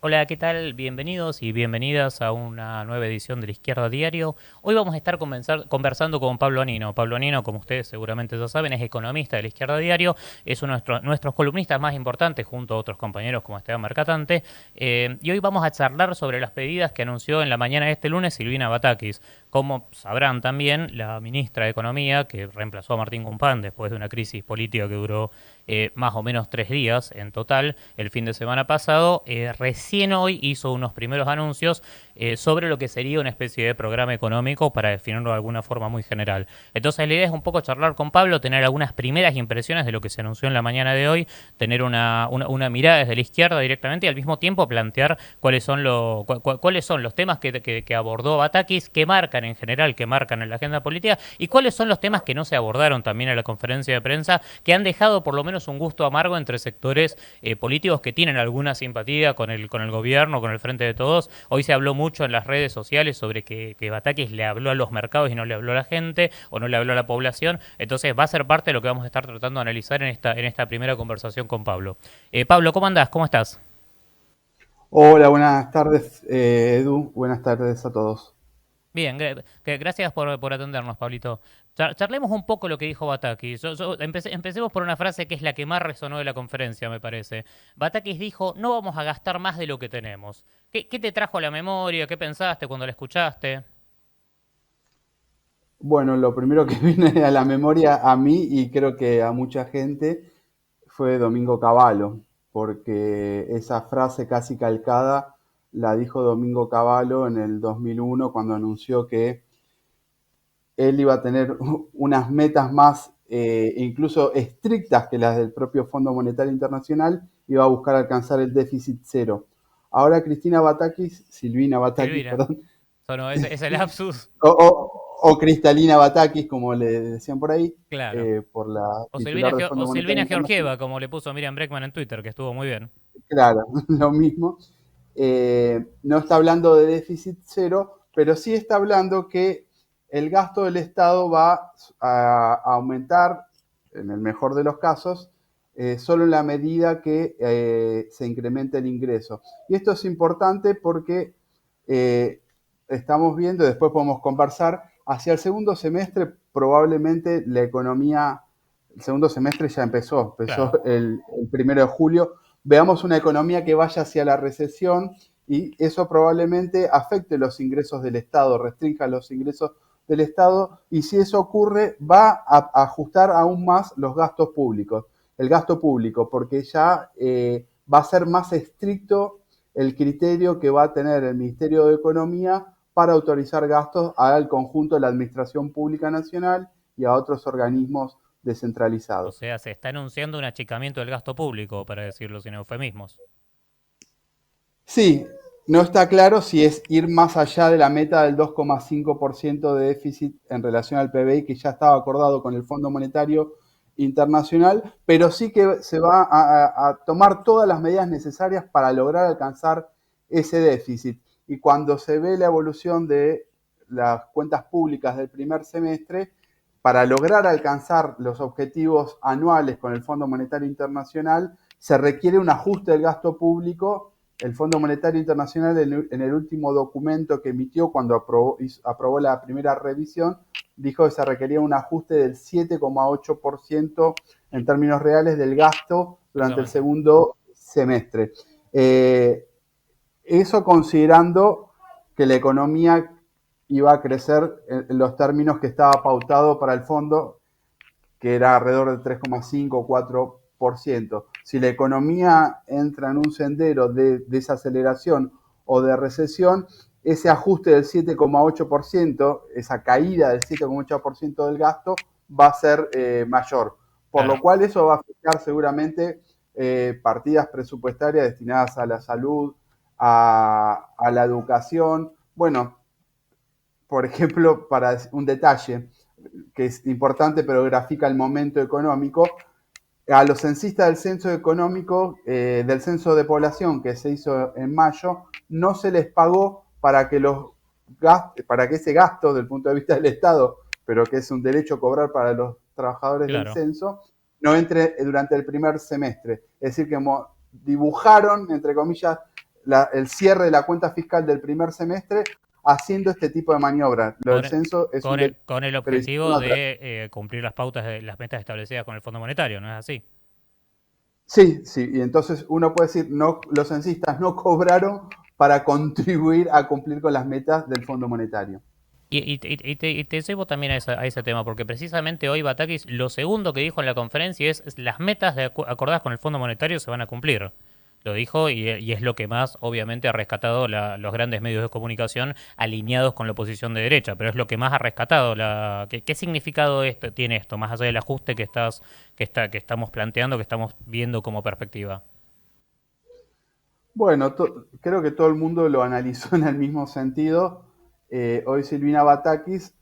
Hola, ¿qué tal? Bienvenidos y bienvenidas a una nueva edición de La Izquierda Diario. Hoy vamos a estar conversando con Pablo Anino. Pablo Anino, como ustedes seguramente ya saben, es economista de La Izquierda Diario, es uno de nuestros columnistas más importantes junto a otros compañeros como Esteban Mercatante. Y hoy vamos a charlar sobre las medidas que anunció en la mañana de este lunes Silvina Batakis. Como sabrán también, la ministra de Economía, que reemplazó a Martín Guzmán después de una crisis política que duró más o menos 3 días en total el fin de semana pasado, recién hoy hizo unos primeros anuncios sobre lo que sería una especie de programa económico para definirlo de alguna forma muy general. Entonces la idea es un poco charlar con Pablo, tener algunas primeras impresiones de lo que se anunció en la mañana de hoy, tener una mirada desde la izquierda directamente y al mismo tiempo plantear cuáles son los temas que abordó Batakis, que marcan en general, que marcan en la agenda política y cuáles son los temas que no se abordaron también en la conferencia de prensa, que han dejado por lo menos un gusto amargo entre sectores políticos que tienen alguna simpatía con el gobierno, con el Frente de Todos. Hoy se habló mucho en las redes sociales sobre que Batakis le habló a los mercados y no le habló a la gente o no le habló a la población. Entonces va a ser parte de lo que vamos a estar tratando de analizar en esta primera conversación con Pablo. Pablo, ¿cómo andás? ¿Cómo estás? Hola, buenas tardes, Edu. Buenas tardes a todos. Bien, gracias por atendernos, Pablito. Charlemos un poco lo que dijo Batakis. Empecemos por una frase que es la que más resonó de la conferencia, me parece. Batakis dijo, no vamos a gastar más de lo que tenemos. ¿Qué te trajo a la memoria? ¿Qué pensaste cuando la escuchaste? Bueno, lo primero que viene a la memoria a mí y creo que a mucha gente fue Domingo Cavallo, porque esa frase casi calcada la dijo Domingo Cavallo en el 2001 cuando anunció que él iba a tener unas metas más incluso estrictas que las del propio Fondo Monetario Internacional, iba a buscar alcanzar el déficit cero. Ahora Cristina Batakis, Silvina Batakis, Silvina. perdón, No, ese lapsus, o Cristalina Batakis, como le decían por ahí, claro. por la O titular del O Fondo Monetario Silvina Internacional. Georgieva, como le puso Miriam Breckman en Twitter, que estuvo muy bien. Claro, lo mismo. No está hablando de déficit cero, pero sí está hablando que el gasto del Estado va a aumentar, en el mejor de los casos, solo en la medida que se incremente el ingreso. Y esto es importante porque eh, estamos viendo, después podemos conversar, hacia el segundo semestre probablemente la economía, el segundo semestre ya empezó Claro. el 1 de julio, veamos una economía que vaya hacia la recesión y eso probablemente afecte los ingresos del Estado, restrinja los ingresos del Estado y si eso ocurre va a ajustar aún más los gastos públicos, el gasto público, porque ya va a ser más estricto el criterio que va a tener el Ministerio de Economía para autorizar gastos al conjunto de la Administración Pública Nacional y a otros organismos O descentralizados. sea, se está anunciando un achicamiento del gasto público, para decirlo sin eufemismos. Sí, no está claro si es ir más allá de la meta del 2,5% de déficit en relación al PBI que ya estaba acordado con el Fondo Monetario Internacional, pero sí que se va a tomar todas las medidas necesarias para lograr alcanzar ese déficit. Y cuando se ve la evolución de las cuentas públicas del primer semestre, para lograr alcanzar los objetivos anuales con el Fondo Monetario Internacional, se requiere un ajuste del gasto público. El Fondo Monetario Internacional en el último documento que emitió cuando aprobó la primera revisión, dijo que se requería un ajuste del 7,8% en términos reales del gasto durante el Exactamente. segundo semestre. Eh, Eso considerando que la economía iba a crecer en los términos que estaba pautado para el fondo, que era alrededor del 3,5 o 4%. Si la economía entra en un sendero de desaceleración o de recesión, ese ajuste del 7,8%, esa caída del 7,8% del gasto, va a ser mayor. Por Claro. lo cual eso va a afectar seguramente partidas presupuestarias destinadas a la salud, a la educación. Bueno, por ejemplo, para un detalle que es importante pero grafica el momento económico, a los censistas del censo económico, del censo de población que se hizo en mayo, no se les pagó para que para que ese gasto, desde el punto de vista del Estado, pero que es un derecho cobrar para los trabajadores del Claro. censo, no entre durante el primer semestre. Es decir, que dibujaron, entre comillas, el cierre de la cuenta fiscal del primer semestre haciendo este tipo de maniobras. Lo del Con, censo es un delito, con el pero hicieron objetivo otra. de cumplir las pautas de las metas establecidas con el Fondo Monetario, ¿no es así? Sí, sí, y entonces uno puede decir, no, los censistas no cobraron para contribuir a cumplir con las metas del Fondo Monetario. Y te llevo también a ese tema, porque precisamente hoy Batakis lo segundo que dijo en la conferencia es las metas acordadas con el Fondo Monetario se van a cumplir. Lo dijo y es lo que más obviamente ha rescatado los grandes medios de comunicación alineados con la oposición de derecha, pero es lo que más ha rescatado. ¿Qué significado tiene esto, más allá del ajuste que estamos planteando, que estamos viendo como perspectiva? Bueno, creo que todo el mundo lo analizó en el mismo sentido. Hoy Silvina Batakis,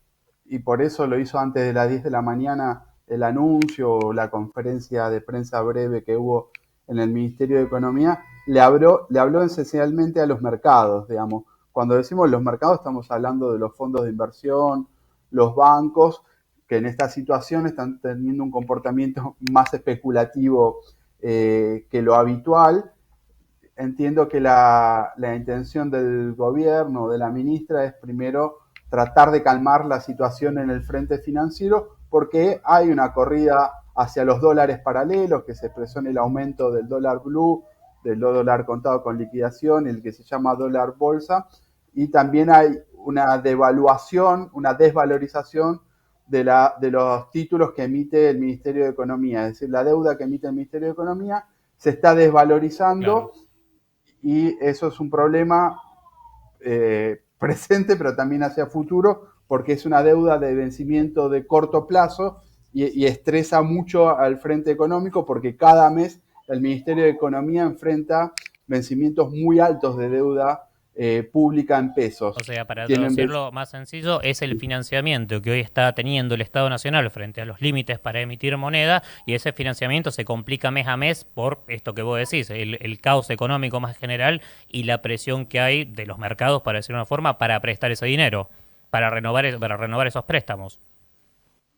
y por eso lo hizo antes de las 10 de la mañana, el anuncio o la conferencia de prensa breve que hubo en el Ministerio de Economía, le habló esencialmente a los mercados, digamos. Cuando decimos los mercados estamos hablando de los fondos de inversión, los bancos, que en esta situación están teniendo un comportamiento más especulativo que lo habitual. Entiendo que la intención del gobierno, de la ministra, es primero tratar de calmar la situación en el frente financiero porque hay una corrida hacia los dólares paralelos que se expresó en el aumento del dólar blue, del dólar contado con liquidación, el que se llama dólar bolsa, y también hay una devaluación, una desvalorización de los títulos que emite el Ministerio de Economía, es decir, la deuda que emite el Ministerio de Economía se está Claro. desvalorizando y eso es un problema presente, pero también hacia futuro, porque es una deuda de vencimiento de corto plazo y estresa mucho al frente económico porque cada mes el Ministerio de Economía enfrenta vencimientos muy altos de deuda pública en O pesos. sea, para Tienen traducirlo más sencillo, es el financiamiento que hoy está teniendo el Estado Nacional frente a los límites para emitir moneda y ese financiamiento se complica mes a mes por esto que vos decís, el caos económico más general y la presión que hay de los mercados, para decir una forma, para prestar ese dinero, para renovar esos préstamos.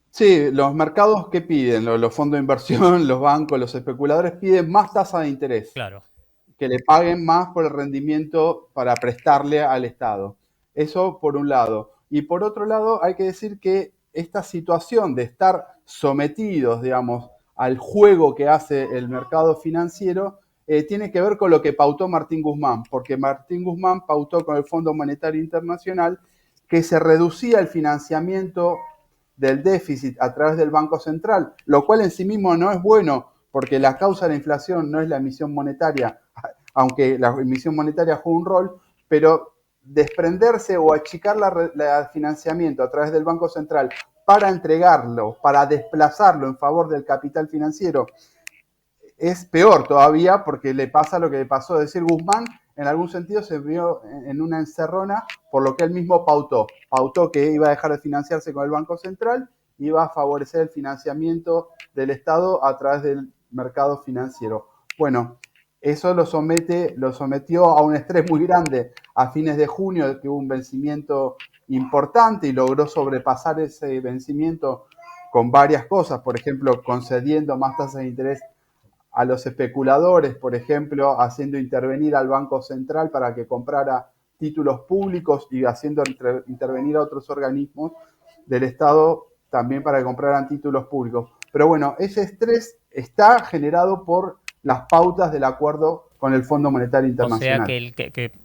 Sí, los mercados que piden, los fondos de inversión, los bancos, los especuladores piden más tasa de interés, Claro. que le paguen más por el rendimiento para prestarle al Estado. Eso por un lado. Y por otro lado, hay que decir que esta situación de estar sometidos, digamos, al juego que hace el mercado financiero, tiene que ver con lo que pautó Martín Guzmán, porque Martín Guzmán pautó con el Fondo Monetario Internacional que se reducía el financiamiento del déficit a través del Banco Central, lo cual en sí mismo no es bueno, porque la causa de la inflación no es la emisión monetaria, aunque la emisión monetaria juega un rol, pero desprenderse o achicar la financiamiento a través del Banco Central para entregarlo, para desplazarlo en favor del capital financiero, es peor todavía porque le pasa lo que le pasó. Es decir, Guzmán en algún sentido se vio en una encerrona por lo que él mismo pautó. Pautó que iba a dejar de financiarse con el Banco Central, iba a favorecer el financiamiento del Estado a través del mercado financiero. Bueno, eso lo sometió a un estrés muy grande a fines de junio, que hubo un vencimiento importante y logró sobrepasar ese vencimiento con varias cosas, por ejemplo, concediendo más tasas de interés a los especuladores, por ejemplo, haciendo intervenir al Banco Central para que comprara títulos públicos y haciendo intervenir a otros organismos del Estado también para que compraran títulos públicos. Pero bueno, ese estrés está generado por las pautas del acuerdo con el Fondo Monetario O sea Internacional.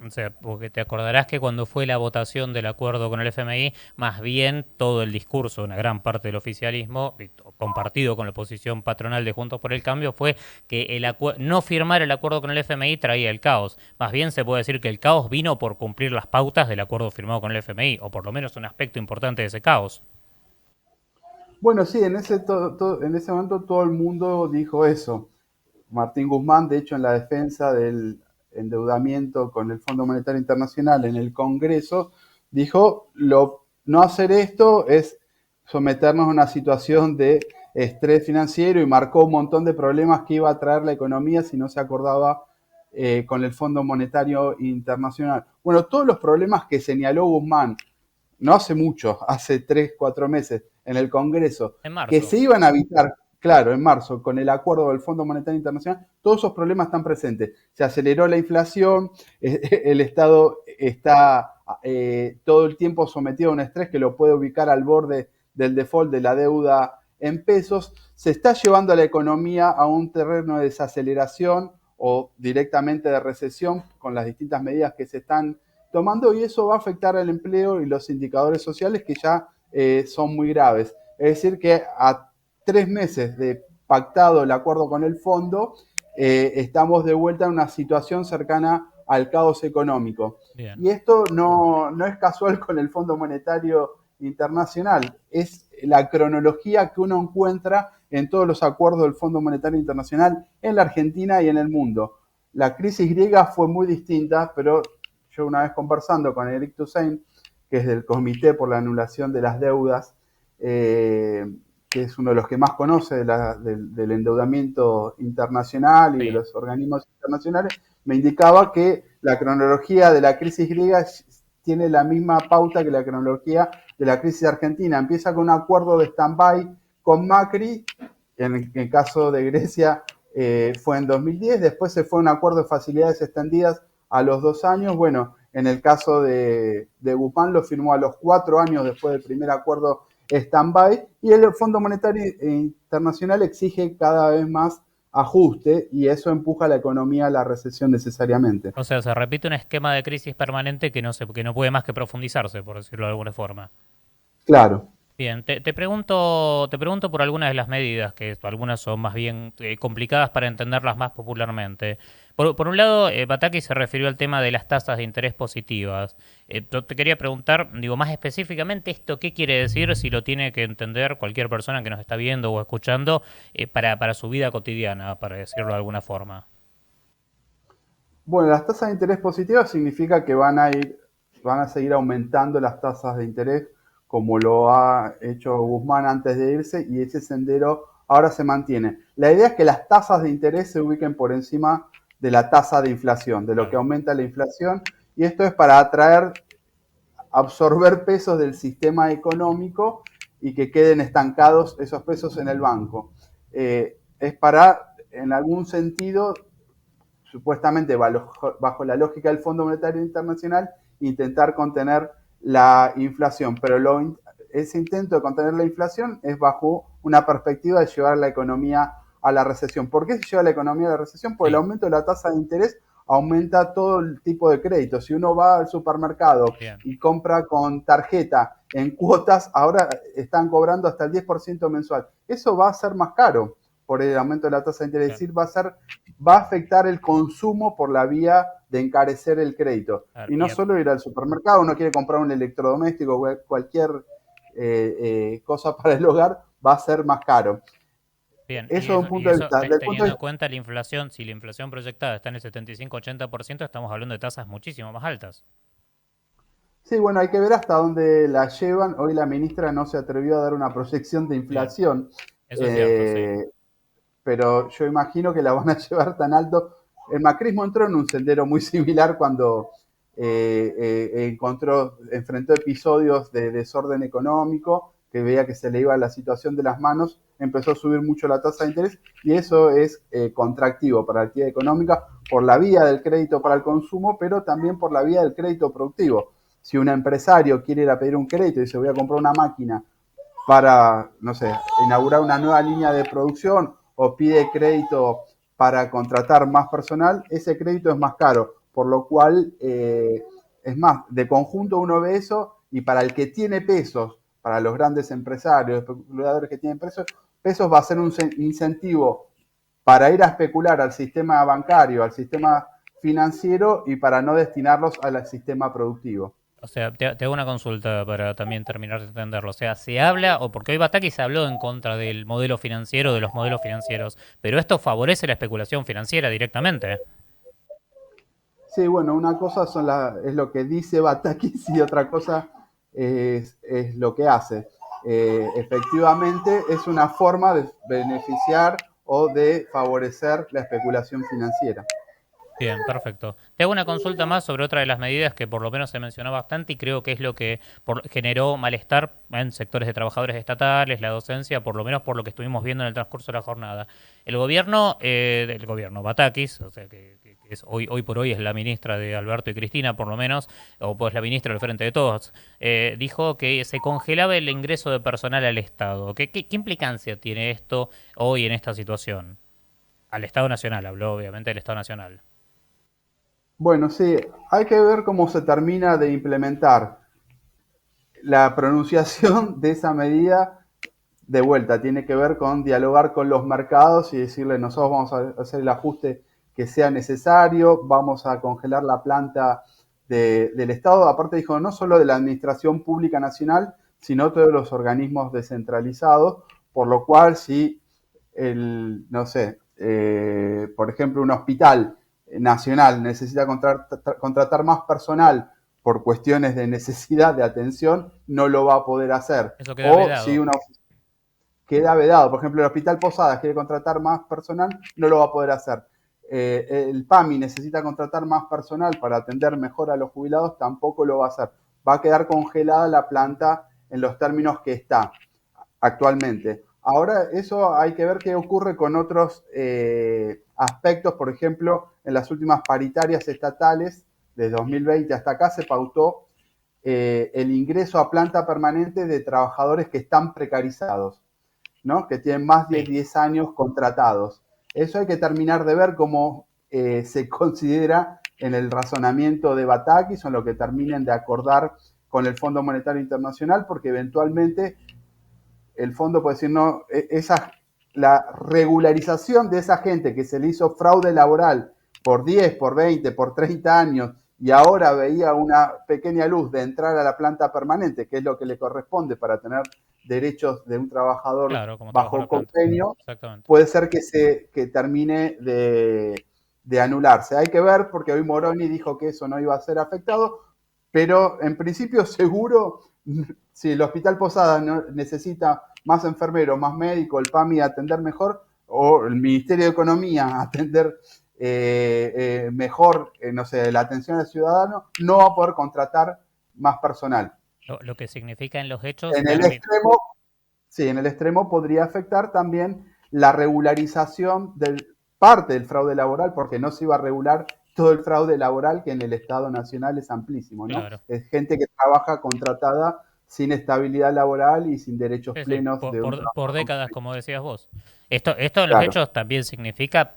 o sea, porque te acordarás que cuando fue la votación del acuerdo con el FMI, más bien todo el discurso, una gran parte del oficialismo, compartido con la oposición patronal de Juntos por el Cambio, fue que no firmar el acuerdo con el FMI traía el caos. Más bien se puede decir que el caos vino por cumplir las pautas del acuerdo firmado con el FMI, o por lo menos un aspecto importante de ese caos. Bueno, sí, en ese momento todo el mundo dijo eso. Martín Guzmán, de hecho, en la defensa del endeudamiento con el Fondo Monetario Internacional en el Congreso, dijo, no hacer esto es someternos a una situación de estrés financiero y marcó un montón de problemas que iba a traer la economía si no se acordaba con el Fondo Monetario Internacional. Bueno, todos los problemas que señaló Guzmán, no hace mucho, hace 3, 4 meses, en el Congreso, En que marzo. se iban a evitar claro, en marzo, con el acuerdo del Fondo Monetario Internacional, todos esos problemas están presentes. Se aceleró la inflación, el Estado está todo el tiempo sometido a un estrés que lo puede ubicar al borde del default de la deuda en pesos. Se está llevando a la economía a un terreno de desaceleración o directamente de recesión con las distintas medidas que se están tomando, y eso va a afectar al empleo y los indicadores sociales que ya son muy graves. Es decir, que a 3 meses de pactado el acuerdo con el fondo, estamos de vuelta en una situación cercana al caos económico. Bien. Y esto no es casual con el Fondo Monetario Internacional, es la cronología que uno encuentra en todos los acuerdos del Fondo Monetario Internacional en la Argentina y en el mundo. La crisis griega fue muy distinta, pero yo una vez conversando con Eric Toussaint, que es del Comité por la Anulación de las Deudas, que es uno de los que más conoce del endeudamiento internacional y de Sí. los organismos internacionales, me indicaba que la cronología de la crisis griega tiene la misma pauta que la cronología de la crisis argentina. Empieza con un acuerdo de stand-by con Macri, en el caso de Grecia fue en 2010, después se fue un acuerdo de facilidades extendidas a los 2 años. Bueno, en el caso de Guzmán lo firmó a los 4 años después del primer acuerdo stand-by, y el Fondo Monetario Internacional exige cada vez más ajuste y eso empuja a la economía a la recesión necesariamente. O sea, se repite un esquema de crisis permanente que no puede más que profundizarse, por decirlo de alguna forma. Claro. Bien, te pregunto por algunas de las medidas, que algunas son más bien complicadas para entenderlas más popularmente. Por un lado, Bataki se refirió al tema de las tasas de interés positivas. Te quería preguntar, digo, más específicamente, ¿esto qué quiere decir si lo tiene que entender cualquier persona que nos está viendo o escuchando para su vida cotidiana, para decirlo de alguna forma? Bueno, las tasas de interés positivas significa que van a seguir aumentando las tasas de interés como lo ha hecho Guzmán antes de irse, y ese sendero ahora se mantiene. La idea es que las tasas de interés se ubiquen por encima de la tasa de inflación, de lo que Claro. aumenta la inflación, y esto es para atraer, absorber pesos del sistema económico y que queden estancados esos pesos en el banco. Es para, en algún sentido, supuestamente bajo la lógica del Fondo Monetario Internacional, intentar contener la inflación, pero ese intento de contener la inflación es bajo una perspectiva de llevar la economía a la recesión. ¿Por qué se lleva la economía a la recesión? Porque el Sí, aumento de la tasa de interés aumenta todo el tipo de créditos. Si uno va al supermercado bien, y compra con tarjeta en cuotas, ahora están cobrando hasta el 10% mensual. Eso va a ser más caro por el aumento de la tasa de interés, es claro, decir, va a afectar el consumo por la vía de encarecer el crédito. claro, Y no bien, solo ir al supermercado, uno quiere comprar un electrodoméstico, cualquier cosa para el hogar, va a ser más caro. bien. Eso de un Y punto de eso vista. Del punto teniendo de en vista, cuenta la inflación, si la inflación proyectada está en el 75-80%, estamos hablando de tasas muchísimo más altas. sí, bueno, hay que ver hasta dónde la llevan. Hoy la ministra no se atrevió a dar una proyección de Bien, inflación, eso es cierto, sí. eh, pero yo imagino que la van a llevar tan alto. El macrismo entró en un sendero muy similar cuando enfrentó episodios de desorden económico, que veía que se le iba la situación de las manos, empezó a subir mucho la tasa de interés, y eso es contractivo para la actividad económica por la vía del crédito para el consumo, pero también por la vía del crédito productivo. Si un empresario quiere ir a pedir un crédito y dice voy a comprar una máquina para, no sé, inaugurar una nueva línea de producción, o pide crédito para contratar más personal, ese crédito es más caro, por lo cual, es más, de conjunto uno ve eso, y para el que tiene pesos, para los grandes empresarios, especuladores que tienen pesos va a ser un incentivo para ir a especular al sistema bancario, al sistema financiero, y para no destinarlos al sistema productivo. O sea, te hago una consulta para también terminar de entenderlo. O sea, se habla, o porque hoy Bataki se habló en contra del modelo financiero, de los modelos financieros, pero esto favorece la especulación financiera directamente. Sí, bueno, una cosa es lo que dice Batakis y otra cosa es lo que hace. Efectivamente, es una forma de beneficiar o de favorecer la especulación financiera. Bien, perfecto. Te hago una consulta más sobre otra de las medidas que por lo menos se mencionó bastante y creo que es lo que generó malestar en sectores de trabajadores estatales, la docencia, por lo menos por lo que estuvimos viendo en el transcurso de la jornada. El gobierno, Batakis, o sea, que es hoy por hoy es la ministra de Alberto y Cristina, por lo menos, o pues la ministra del Frente de Todos, dijo que se congelaba el ingreso de personal al Estado. ¿Qué implicancia tiene esto hoy en esta situación? Al Estado Nacional, habló obviamente del Estado Nacional. Bueno, sí, hay que ver cómo se termina de implementar la pronunciación de esa medida. De vuelta, tiene que ver con dialogar con los mercados y decirle, nosotros vamos a hacer el ajuste que sea necesario, vamos a congelar la planta del Estado. Aparte dijo, no solo de la Administración Pública Nacional, sino todos los organismos descentralizados, por lo cual si no sé, por ejemplo, un hospital nacional necesita contratar más personal por cuestiones de necesidad de atención, no lo va a poder hacer. Eso queda O si vedado. una queda vedado. Por ejemplo, el Hospital Posadas quiere contratar más personal, no lo va a poder hacer. El PAMI necesita contratar más personal para atender mejor a los jubilados, tampoco lo va a hacer. Va a quedar congelada la planta en los términos que está actualmente. Ahora, eso hay que ver qué ocurre con otros aspectos. Por ejemplo, en las últimas paritarias estatales, de 2020 hasta acá, se pautó el ingreso a planta permanente de trabajadores que están precarizados, ¿no? Que tienen más de Sí. 10 años contratados. Eso hay que terminar de ver cómo se considera en el razonamiento de Batakis o en lo que terminen de acordar con el Fondo Monetario Internacional, porque eventualmente el fondo puede decir, no, la regularización de esa gente que se le hizo fraude laboral por 10, por 20, por 30 años y ahora veía una pequeña luz de entrar a la planta permanente, que es lo que le corresponde para tener derechos de un trabajador Claro, como trabajador bajo de planta. convenio, Exactamente. puede ser que termine de anularse. Hay que ver, porque hoy Moroni dijo que eso no iba a ser afectado, pero en principio seguro, si el Hospital Posada necesita más enfermeros, más médicos, el PAMI atender mejor, o el Ministerio de Economía atender mejor, no sé, la atención al ciudadano, no va a poder contratar más personal. Lo que significa en los hechos En el extremo, sí, en el extremo podría afectar también la regularización de parte del fraude laboral, porque no se iba a regular todo el fraude laboral que en el Estado Nacional es amplísimo, ¿no? claro. Es gente que trabaja contratada sin estabilidad laboral y sin derechos Sí, sí, plenos de un por trabajo. décadas, como decías vos. Esto en los Claro. hechos también significa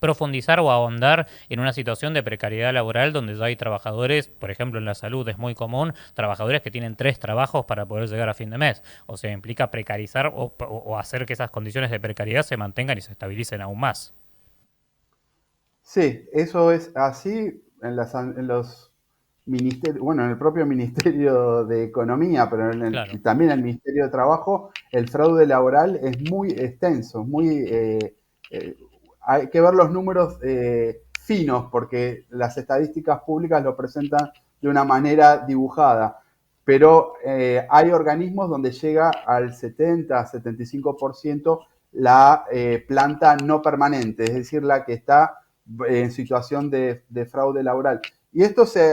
profundizar o ahondar en una situación de precariedad laboral donde ya hay trabajadores, por ejemplo en la salud es muy común, trabajadores que tienen 3 trabajos para poder llegar a fin de mes. O sea, implica precarizar o hacer que esas condiciones de precariedad se mantengan y se estabilicen aún más. Sí, eso es así en los ministerios, bueno, en el propio Ministerio de Economía, pero Claro. también en el Ministerio de Trabajo, el fraude laboral es muy extenso, eh, hay que ver los números finos, porque las estadísticas públicas lo presentan de una manera dibujada, pero hay organismos donde llega al 70-75% la planta no permanente, es decir, la que está en situación de fraude laboral. Y a esto se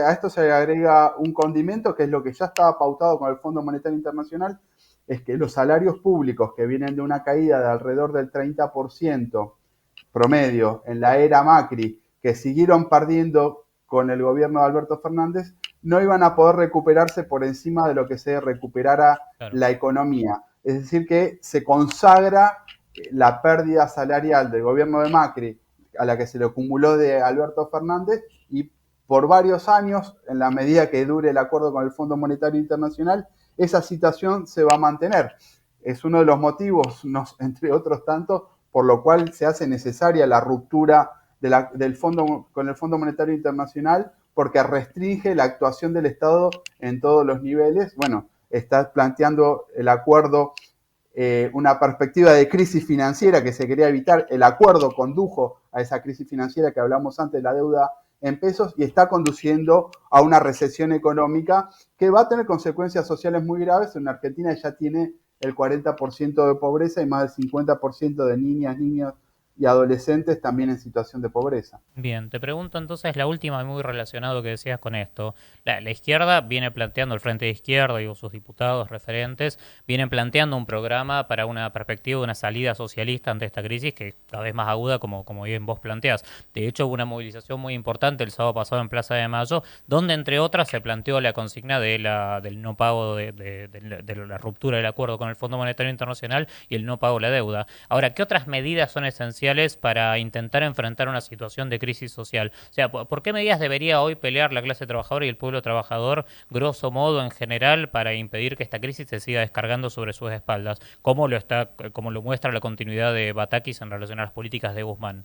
agrega un condimento que es lo que ya estaba pautado con el Fondo Monetario Internacional, es que los salarios públicos que vienen de una caída de alrededor del 30% promedio en la era Macri, que siguieron perdiendo con el gobierno de Alberto Fernández, no iban a poder recuperarse por encima de lo que se recuperara Claro. la economía. Es decir, que se consagra la pérdida salarial del gobierno de Macri a la que se le acumuló de Alberto Fernández y por varios años, en la medida que dure el acuerdo con el Fondo Monetario Internacional, esa situación se va a mantener. Es uno de los motivos, entre otros tantos, por lo cual se hace necesaria la ruptura del fondo, con el Fondo Monetario Internacional, porque restringe la actuación del Estado en todos los niveles. Bueno, está planteando el acuerdo una perspectiva de crisis financiera que se quería evitar. El acuerdo condujo a esa crisis financiera que hablamos antes de la deuda en pesos y está conduciendo a una recesión económica que va a tener consecuencias sociales muy graves. En Argentina ya tiene el 40% de pobreza y más del 50% de niñas, niños y adolescentes también en situación de pobreza. Bien, te pregunto entonces la última, muy relacionado que decías con esto. La izquierda viene planteando, el Frente de Izquierda y sus diputados referentes, vienen planteando un programa para una perspectiva de una salida socialista ante esta crisis que cada vez más aguda, como bien vos planteás. De hecho, hubo una movilización muy importante el sábado pasado en Plaza de Mayo, donde entre otras se planteó la consigna del no pago de la ruptura del acuerdo con el Fondo Monetario Internacional y el no pago de la deuda. Ahora, ¿qué otras medidas son esenciales para intentar enfrentar una situación de crisis social? O sea, ¿por qué medidas debería hoy pelear la clase trabajadora y el pueblo trabajador, grosso modo en general, para impedir que esta crisis se siga descargando sobre sus espaldas? Como lo muestra la continuidad de Batakis en relación a las políticas de Guzmán.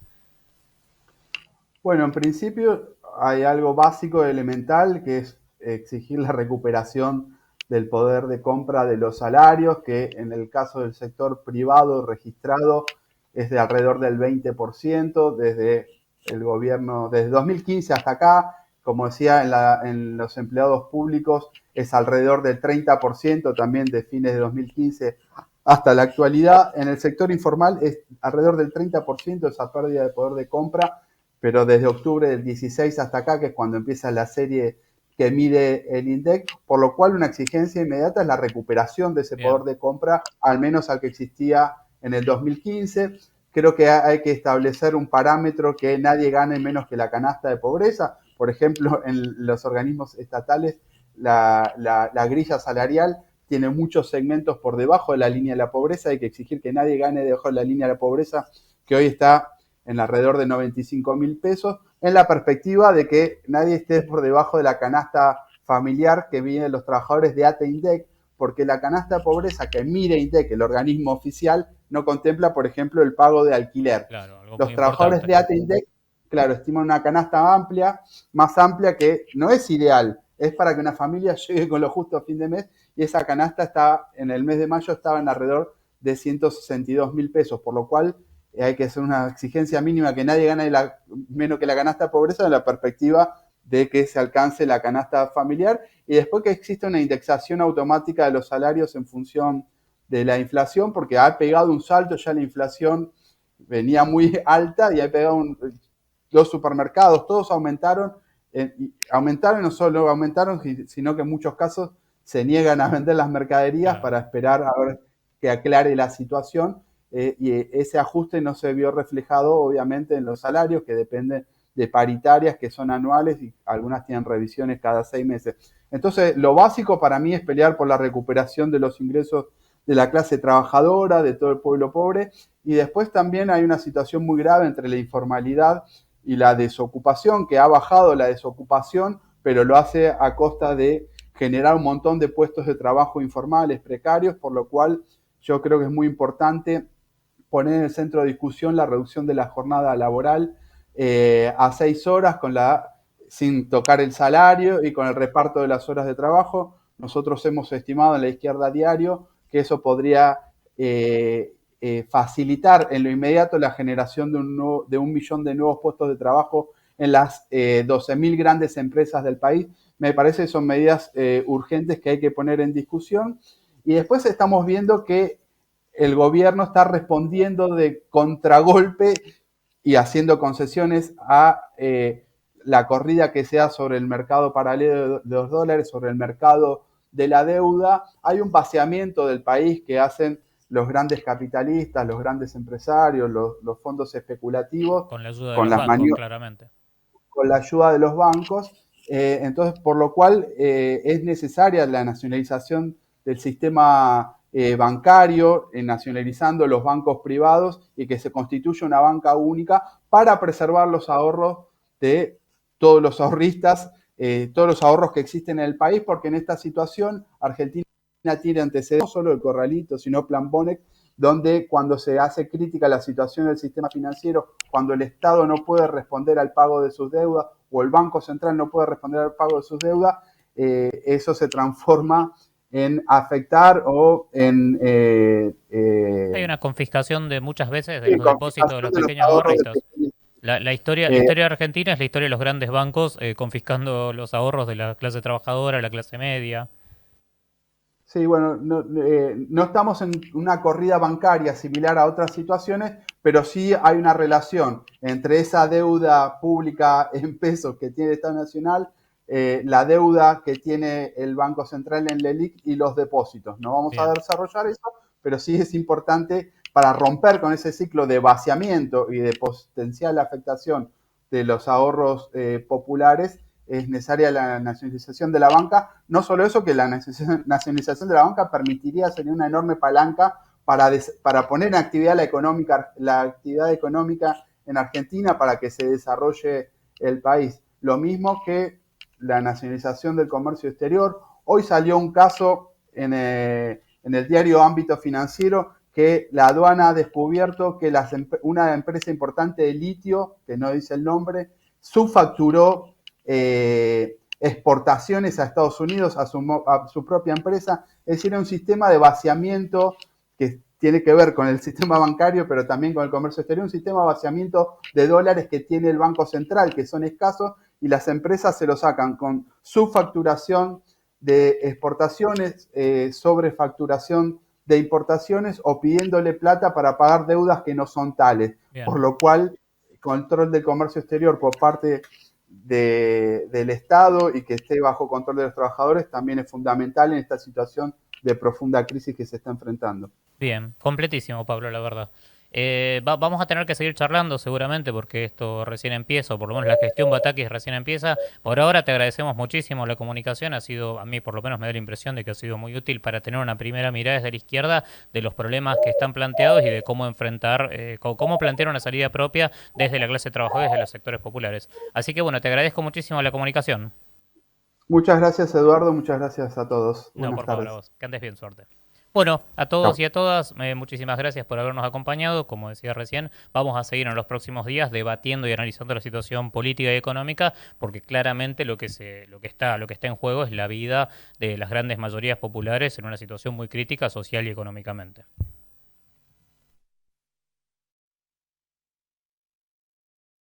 Bueno, en principio hay algo básico, elemental, que es exigir la recuperación del poder de compra de los salarios, que en el caso del sector privado registrado es de alrededor del 20% desde el gobierno, desde 2015 hasta acá. Como decía, en los empleados públicos es alrededor del 30% también de fines de 2015 hasta la actualidad. En el sector informal es alrededor del 30% esa pérdida de poder de compra, pero desde octubre del 16 hasta acá, que es cuando empieza la serie que mide el INDEC, por lo cual una exigencia inmediata es la recuperación de ese Bien. poder de compra, al menos al que existía en el 2015. Creo que hay que establecer un parámetro que nadie gane menos que la canasta de pobreza. Por ejemplo, en los organismos estatales, la grilla salarial tiene muchos segmentos por debajo de la línea de la pobreza. Hay que exigir que nadie gane debajo de la línea de la pobreza, que hoy está en alrededor de 95.000 pesos, en la perspectiva de que nadie esté por debajo de la canasta familiar que vienen los trabajadores de ATE-INDEC, porque la canasta de pobreza que mide INDEC, el organismo oficial, no contempla, por ejemplo, el pago de alquiler. Claro, algo muy Los trabajadores importante. de ATE-INDEC, claro, estiman una canasta amplia, más amplia, que no es ideal, es para que una familia llegue con lo justo a fin de mes, y esa canasta está, en el mes de mayo estaba en alrededor de 162.000 pesos, por lo cual hay que hacer una exigencia mínima que nadie gane menos que la canasta de pobreza, en la perspectiva de que se alcance la canasta familiar, y después que exista una indexación automática de los salarios en función de la inflación, porque ha pegado un salto, ya la inflación venía muy alta y ha pegado los supermercados, todos aumentaron, aumentaron, no solo aumentaron, sino que en muchos casos se niegan a vender las mercaderías Claro. para esperar a ver que aclare la situación, y ese ajuste no se vio reflejado obviamente en los salarios, que dependen de paritarias que son anuales y algunas tienen revisiones cada 6 meses. Entonces, lo básico para mí es pelear por la recuperación de los ingresos de la clase trabajadora, de todo el pueblo pobre, y después también hay una situación muy grave entre la informalidad y la desocupación, que ha bajado la desocupación, pero lo hace a costa de generar un montón de puestos de trabajo informales, precarios, por lo cual yo creo que es muy importante poner en el centro de discusión la reducción de la jornada laboral a 6 horas, sin tocar el salario y con el reparto de las horas de trabajo. Nosotros hemos estimado en la izquierda diario que eso podría facilitar en lo inmediato la generación de 1 millón de nuevos puestos de trabajo en las 12.000 grandes empresas del país. Me parece que son medidas urgentes que hay que poner en discusión. Y después estamos viendo que el gobierno está respondiendo de contragolpe y haciendo concesiones a la corrida que se da sobre el mercado paralelo de los dólares, sobre el mercado de la deuda. Hay un vaciamiento del país que hacen los grandes capitalistas, los grandes empresarios, los fondos especulativos, Con la ayuda de con los las bancos, claramente. con la ayuda de los bancos. Entonces, por lo cual es necesaria la nacionalización del sistema bancario, nacionalizando los bancos privados y que se constituya una banca única para preservar los ahorros de todos los ahorristas, todos los ahorros que existen en el país, porque en esta situación Argentina tiene antecedentes, no solo el Corralito, sino Plan Bonex, donde cuando se hace crítica a la situación del sistema financiero, cuando el Estado no puede responder al pago de sus deudas o el Banco Central no puede responder al pago de sus deudas, eso se transforma en afectar o en Hay una confiscación de muchas veces de sí, los depósitos de confiscación los de los pequeños ahorros de ahorristas. pequeños. La Eh, historia de Argentina es la historia de los grandes bancos confiscando los ahorros de la clase trabajadora, la clase media. Sí, bueno, no estamos en una corrida bancaria similar a otras situaciones, pero sí hay una relación entre esa deuda pública en pesos que tiene el Estado Nacional, la deuda que tiene el Banco Central en LELIQ y los depósitos. No vamos a Bien, desarrollar eso, pero sí es importante para romper con ese ciclo de vaciamiento y de potencial afectación de los ahorros populares. Es necesaria la nacionalización de la banca. No solo eso, que la nacionalización de la banca permitiría, sería una enorme palanca para poner en actividad la actividad económica en Argentina para que se desarrolle el país. Lo mismo que la nacionalización del comercio exterior. Hoy salió un caso en el diario Ámbito Financiero que la aduana ha descubierto que una empresa importante de litio, que no dice el nombre, subfacturó exportaciones a Estados Unidos, a su propia empresa. Es decir, un sistema de vaciamiento que tiene que ver con el sistema bancario, pero también con el comercio exterior, un sistema de vaciamiento de dólares que tiene el Banco Central, que son escasos, y las empresas se lo sacan con subfacturación de exportaciones, sobrefacturación de importaciones o pidiéndole plata para pagar deudas que no son tales. bien. Por lo cual, control del comercio exterior por parte del Estado y que esté bajo control de los trabajadores también es fundamental en esta situación de profunda crisis que se está enfrentando. Bien, completísimo, Pablo, la verdad. Vamos a tener que seguir charlando seguramente porque esto recién empieza, o por lo menos la gestión Batakis recién empieza. Por ahora te agradecemos muchísimo la comunicación, ha sido, a mí por lo menos me da la impresión de que ha sido muy útil para tener una primera mirada desde la izquierda de los problemas que están planteados y de cómo enfrentar, cómo plantear una salida propia desde la clase trabajadora y desde los sectores populares. Así que bueno, te agradezco muchísimo la comunicación. Muchas gracias, Eduardo. Muchas gracias a todos. No, Buenas por favor, a tardes. vos. Que andes bien, suerte. Bueno, a todos Chao. y a todas, muchísimas gracias por habernos acompañado. Como decía recién, vamos a seguir en los próximos días debatiendo y analizando la situación política y económica, porque claramente lo que está en juego es la vida de las grandes mayorías populares en una situación muy crítica social y económicamente.